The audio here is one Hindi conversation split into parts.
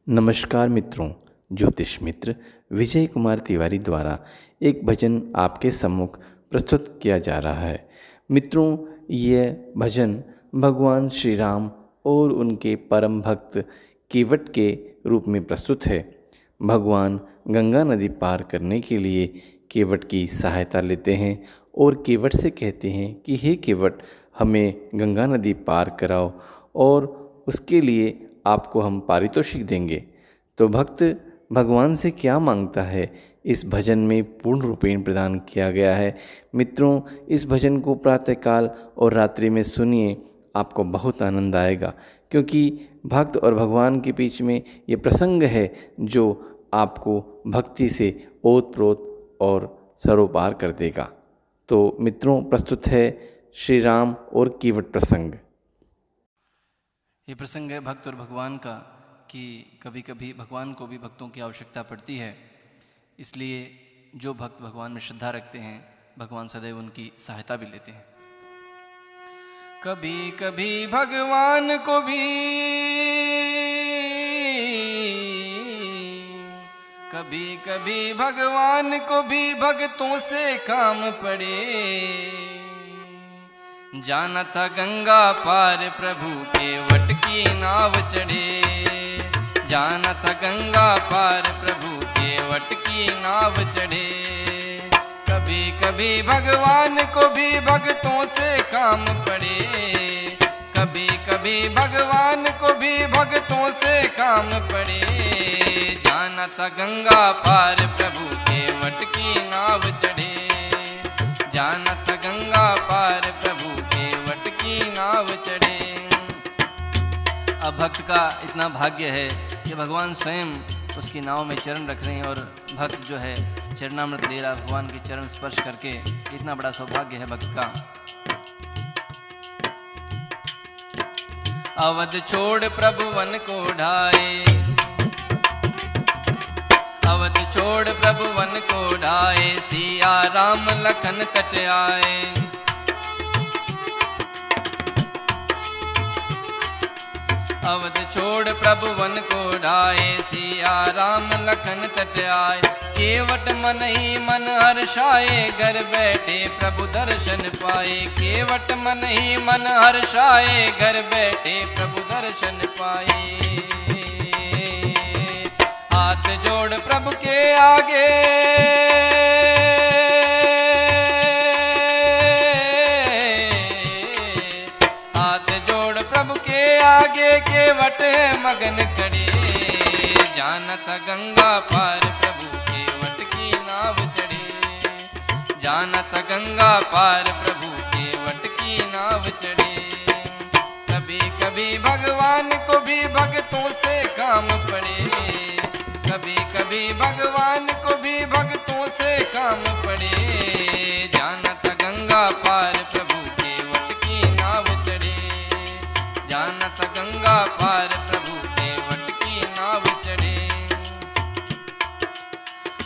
नमस्कार मित्रों, ज्योतिष मित्र विजय कुमार तिवारी द्वारा एक भजन आपके सम्मुख प्रस्तुत किया जा रहा है। मित्रों, यह भजन भगवान श्री राम और उनके परम भक्त केवट के रूप में प्रस्तुत है। भगवान गंगा नदी पार करने के लिए केवट की सहायता लेते हैं और केवट से कहते हैं कि हे केवट, हमें गंगा नदी पार कराओ और उसके लिए आपको हम पारितोषिक देंगे। तो भक्त भगवान से क्या मांगता है, इस भजन में पूर्ण रूपेण प्रदान किया गया है। मित्रों, इस भजन को प्रातःकाल और रात्रि में सुनिए, आपको बहुत आनंद आएगा, क्योंकि भक्त और भगवान के बीच में ये प्रसंग है जो आपको भक्ति से ओतप्रोत और सरोपार कर देगा। तो मित्रों, प्रस्तुत है श्री राम और केवट प्रसंग। ये प्रसंग है भक्त और भगवान का कि कभी कभी भगवान को भी भक्तों की आवश्यकता पड़ती है। इसलिए जो भक्त भगवान में श्रद्धा रखते हैं, भगवान सदैव उनकी सहायता भी लेते हैं। कभी कभी भगवान को भी भक्तों से काम पड़े। जाना था गंगा पार प्रभु केवट की नाव चढ़े। जाना था गंगा पार प्रभु केवट की नाव चढ़े। कभी कभी भगवान को भी भक्तों से काम पड़े। कभी कभी भगवान को भी भक्तों से काम पड़े। जाना था गंगा पार प्रभु केवट की नाव चढ़े। जाना था गंगा पार प्रभु केवट की नाव चढ़े। अब भक्त का इतना भाग्य है कि भगवान स्वयं उसकी नाव में चरण रख रहे हैं और भक्त जो है चरणामृत ले रहा, भगवान के चरण स्पर्श करके। इतना बड़ा सौभाग्य है भक्त का। अवध छोड़ प्रभु वन को ढाए। अवध छोड़ प्रभु वन को ढाए। सिया राम लखन तट आए। अवध छोड़ प्रभु वन को ढाए। सिया राम लखन तट आए। केवट मन ही मन हर्षाए। घर बैठे प्रभु दर्शन पाए। केवट मन ही मन हर्षाए। घर बैठे प्रभु दर्शन पाए। हाथ जोड़ प्रभु के आगे। हाथ जोड़ प्रभु के आगे केवट मगन खड़े। जानत गंगा पार प्रभु केवट की नाव चढ़े। जानत गंगा पार प्रभु केवट की नाव चढ़े। कभी कभी भगवान को भी भक्तों से काम पड़े। कभी कभी भगवान को भी भक्तों से काम पड़े। जानत गंगा पार प्रभु केवट की नाव चढ़े। जानत गंगा पार प्रभु केवट की नाव चढ़े।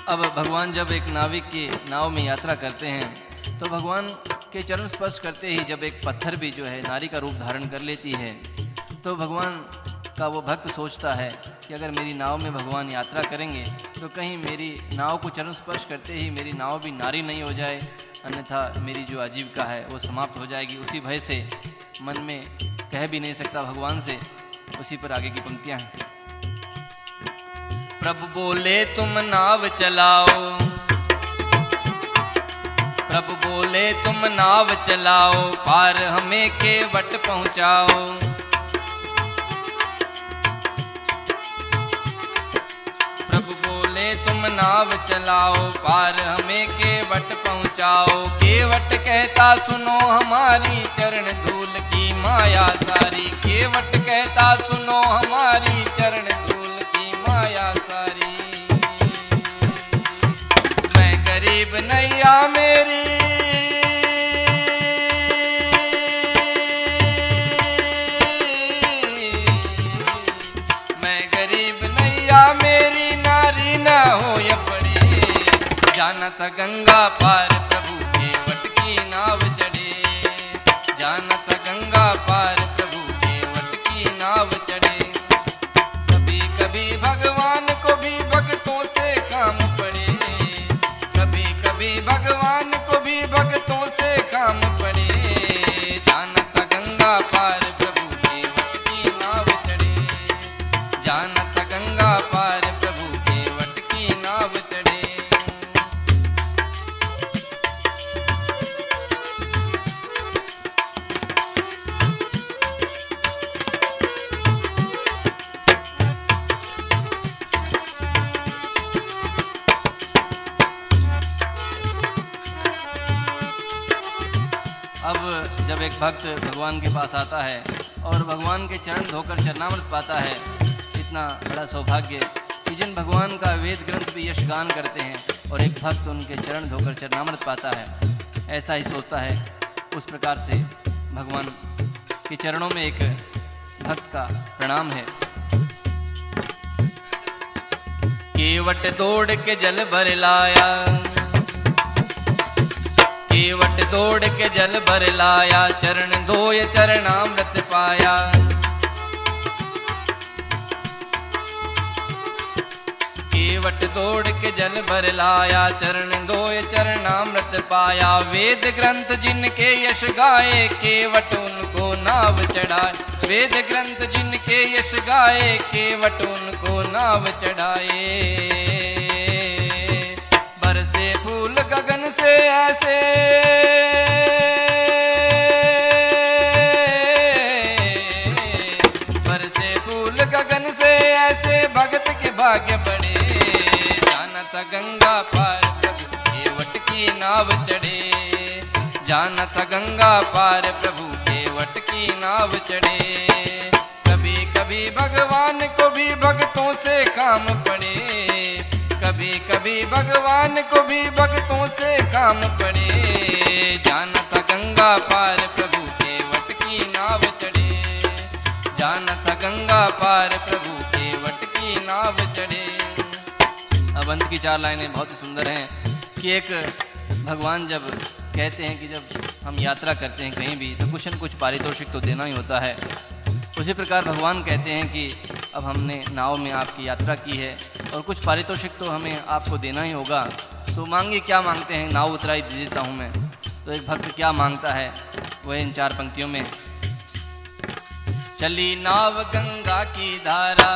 अब भगवान जब एक नाविक के नाव में यात्रा करते हैं तो भगवान के चरण स्पर्श करते ही जब एक पत्थर भी जो है नारी का रूप धारण कर लेती है, तो भगवान का वो भक्त सोचता है कि अगर मेरी नाव में भगवान यात्रा करेंगे तो कहीं मेरी नाव को चरण स्पर्श करते ही मेरी नाव भी नारी नहीं हो जाए, अन्यथा मेरी जो आजीविका है वो समाप्त हो जाएगी। उसी भय से मन में कह भी नहीं सकता भगवान से। उसी पर आगे की पंक्तियां हैं। प्रभु बोले तुम नाव चलाओ। प्रभु बोले तुम नाव चलाओ। पार हमें केवट पहुंचाओ। तुम नाव चलाओ। पार हमें केवट पहुंचाओ। केवट कहता सुनो हमारी चरण धूल की माया सारी। केवट कहता सुनो हमारी चरण धूल की माया सारी। मैं गरीब नैया मेरी। मैं गरीब नैया मेरी नारी न हो या पड़ी। जानत गंगा पार प्रभु केवट की नाव चढ़े। जानत गंगा पार प्रभु केवट की नाव चढ़े। कभी कभी जानत गंगा पार प्रभु केवट की नाव चढ़े। अब जब एक भक्त भगवान के पास आता है और भगवान के चरण धोकर चरणामृत पाता है, इतना बड़ा सौभाग्य कि जिन भगवान का वेद ग्रंथ भी यशगान करते हैं और एक भक्त उनके चरण धोकर चरणामृत पाता है, ऐसा ही सोचता है। उस प्रकार से भगवान के चरणों में एक भक्त का प्रणाम है। केवट दौड़ के जल भर लाया, केवट दौड़ के जल भर लाया, चरण धोय चरणामृत पाया। केवट दौड़ के जल भर लाया, चरण धोय चरणामृत पाया। वेद ग्रंथ जिनके यश गाए, केवट उनको नाव चढ़ाए। वेद ग्रंथ जिनके यश गाए, केवट उनको नाव चढ़ाए। बरसे फूल गगन से ऐसे, बरसे फूल गगन से ऐसे, भगत के भाग्य बड़े। जानत गंगा पार प्रभु केवट की नाव चढ़े। जानत गंगा पार प्रभु केवट की नाव चढ़े। कभी कभी भगवान को भी भक्तों से काम पड़े, कभी कभी भगवान को भी भक्तों से काम पड़े। जानत गंगा पार प्रभु केवट की नाव चढ़े। जानत गंगा पार प्रभु केवट की नाव चढ़े। अब अंत की 4 लाइनें बहुत ही सुंदर हैं कि एक भगवान जब कहते हैं कि जब हम यात्रा करते हैं कहीं भी तो कुछ न कुछ पारितोषिक तो देना ही होता है। उसी प्रकार भगवान कहते हैं कि अब हमने नाव में आपकी यात्रा की है और कुछ पारितोषिक तो हमें आपको देना ही होगा। तो मांगिए, क्या मांगते हैं? नाव उतराई दे देता हूँ मैं। तो एक भक्त क्या मांगता है वह इन 4 पंक्तियों में। चली नाव गंगा की धारा,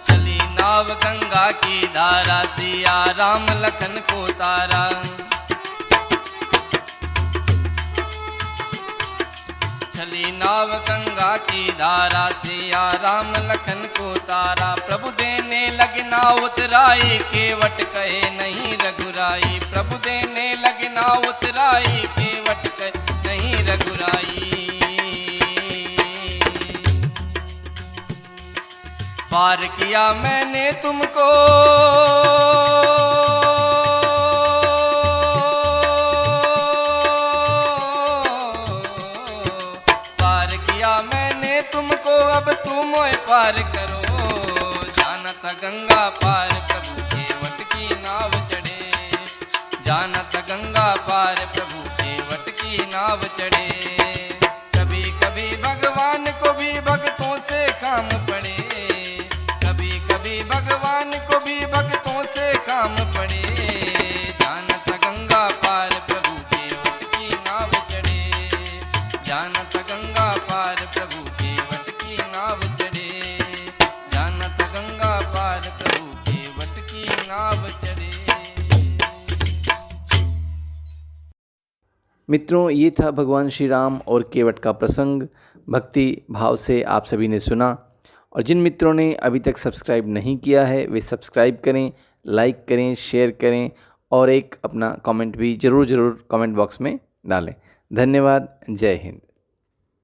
चली नाव गंगा की धारा, सिया राम लखन को तारा। चली नाव गंगा की धारा, सिया राम लखन को तारा। प्रभु देने लगे नाव उतराई, केवट कहे नहीं रघुराई। प्रभु देने लगे नाव उतराई, केवट कहे नहीं रघुराई। पार किया मैंने तुमको, पार किया मैंने तुमको, अब तुम पार करो। जानत गंगा पार प्रभु केवट की नाव चढ़े। जानत गंगा पार प्रभु केवट की नाव चढ़े। कभी कभी भगवान को भी भक्तों से काम पड़े, कभी कभी भगवान को भी भक्तों से काम पड़े। जानत गंगा पार प्रभु केवट की नाव चढ़े। जानत गंगा पार प्रभु केवट की नाव चढ़े। जानत गंगा पार प्रभु केवट की नाव चढ़े। मित्रों, ये था भगवान श्री राम और केवट का प्रसंग। भक्ति भाव से आप सभी ने सुना। और जिन मित्रों ने अभी तक सब्सक्राइब नहीं किया है वे सब्सक्राइब करें, लाइक करें, शेयर करें और एक अपना कमेंट भी ज़रूर कमेंट बॉक्स में डालें। धन्यवाद। जय हिंद।